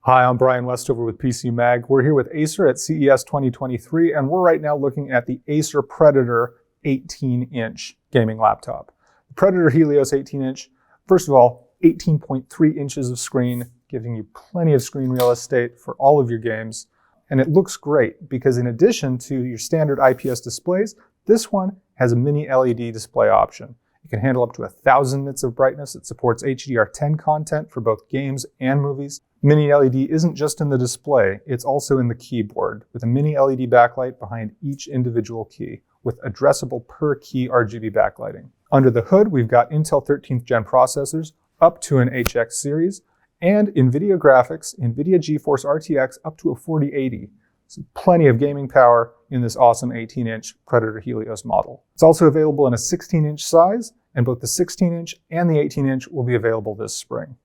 Hi, I'm Brian Westover with PC Mag. We're here with Acer at CES 2023, and we're right now looking at the Acer Predator 18-inch gaming laptop. The Predator Helios 18-inch, first of all, 18.3 inches of screen, giving you plenty of screen real estate for all of your games. And it looks great because in addition to your standard IPS displays, this one has a mini LED display option. It can handle up to 1,000 nits of brightness. It supports HDR10 content for both games and movies. Mini LED isn't just in the display, it's also in the keyboard, with a mini LED backlight behind each individual key, with addressable per key RGB backlighting. Under the hood, we've got Intel 13th gen processors up to an HX series, and Nvidia graphics, Nvidia GeForce RTX up to a 4080. So plenty of gaming power in this awesome 18-inch Predator Helios model. It's also available in a 16-inch size, and both the 16-inch and the 18-inch will be available this spring.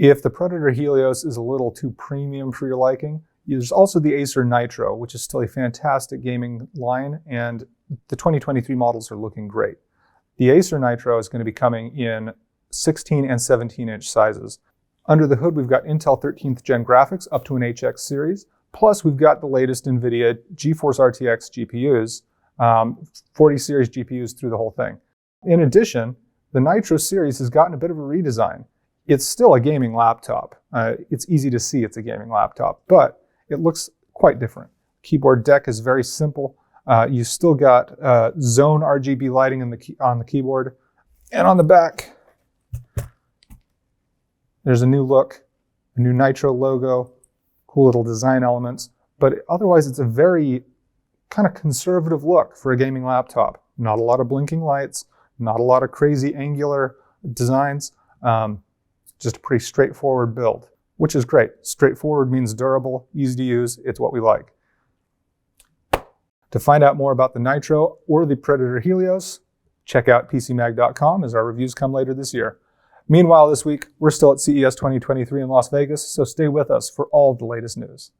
If the Predator Helios is a little too premium for your liking, there's also the Acer Nitro, which is still a fantastic gaming line, and the 2023 models are looking great. The Acer Nitro is going to be coming in 16 and 17-inch sizes. Under the hood, we've got Intel 13th gen graphics up to an HX series, plus we've got the latest Nvidia GeForce RTX GPUs, 40 series GPUs through the whole thing. In addition, the Nitro series has gotten a bit of a redesign. It's still a gaming laptop. It's easy to see it's a gaming laptop, but it looks quite different. Keyboard deck is very simple. You still got zone RGB lighting on the keyboard. And on the back, there's a new look, a new Nitro logo, cool little design elements, but otherwise it's a very kind of conservative look for a gaming laptop. Not a lot of blinking lights, not a lot of crazy angular designs. Just a pretty straightforward build, which is great. Straightforward means durable, easy to use. It's what we like. To find out more about the Nitro or the Predator Helios, check out PCMag.com as our reviews come later this year. Meanwhile, this week, we're still at CES 2023 in Las Vegas, so stay with us for all of the latest news.